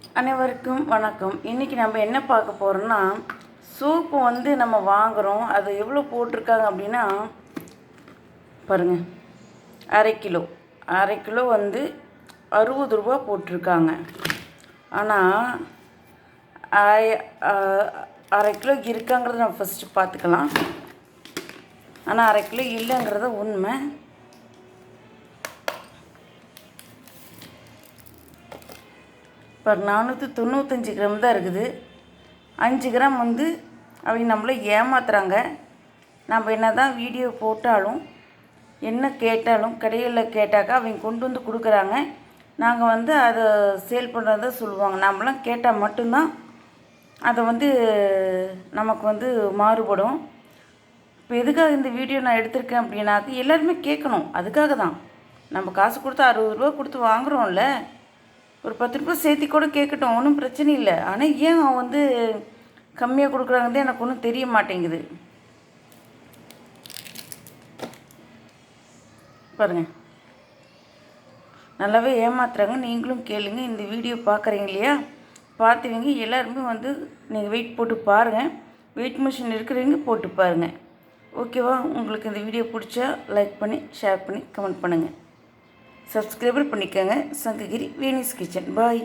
அனைவருக்கும் வணக்கம். இன்றைக்கி நம்ம என்ன பார்க்க போகிறோம்னா, சோப்பு வந்து நம்ம வாங்குகிறோம். அது எவ்வளோ போட்டிருக்காங்க அப்படின்னா பாருங்கள், அரை கிலோ வந்து 60 ரூபா போட்டிருக்காங்க. ஆனால் அரை கிலோ இருக்காங்கிறத நம்ம ஃபஸ்ட்டு பார்த்துக்கலாம். ஆனால் அரை கிலோ இல்லைங்கிறத உண்மை. இப்போ 495 கிராம் தான் இருக்குது. 5 கிராம் வந்து அவங்க நம்மளை ஏமாத்துறாங்க. நம்ம என்ன தான் வீடியோ போட்டாலும் என்ன கேட்டாலும் கடைகளில் கேட்டாக்கா அவங்க கொண்டு வந்து கொடுக்குறாங்க. நாங்கள் வந்து அதை சேல் பண்ணுறதா சொல்லுவாங்க. நம்மளாம் கேட்டால் மட்டும்தான் அதை வந்து நமக்கு வந்து மாறுபடும். இப்போ எதுக்காக இந்த வீடியோ நான் எடுத்திருக்கேன் அப்படின்னாக்க எல்லாருமே கேட்கணும். அதுக்காக தான் நம்ம காசு கொடுத்து 60 ரூபா கொடுத்து வாங்குகிறோம்ல, ஒரு 10 ரூபா சேர்த்தி கூட கேட்கட்டும், ஒன்றும் பிரச்சனை இல்லை. ஆனால் ஏன் அவன் வந்து கம்மியாக கொடுக்குறாங்கன்னு எனக்கு ஒன்றும் தெரிய மாட்டேங்குது. பாருங்கள், நல்லாவே ஏமாத்துறாங்க. நீங்களும் கேளுங்க. இந்த வீடியோ பார்க்குறீங்க இல்லையா, பார்த்துவீங்க. எல்லாருமே வந்து நீங்கள் வெயிட் போட்டு பாருங்கள். வெயிட் மிஷின் இருக்கிறவங்க போட்டு பாருங்கள். ஓகேவா? உங்களுக்கு இந்த வீடியோ பிடிச்சா லைக் பண்ணி ஷேர் பண்ணி கமெண்ட் பண்ணுங்கள். சப்ஸ்கிரைபர் பண்ணிக்கோங்க. சங்ககிரி வேணிஸ் கிச்சன். பாய்.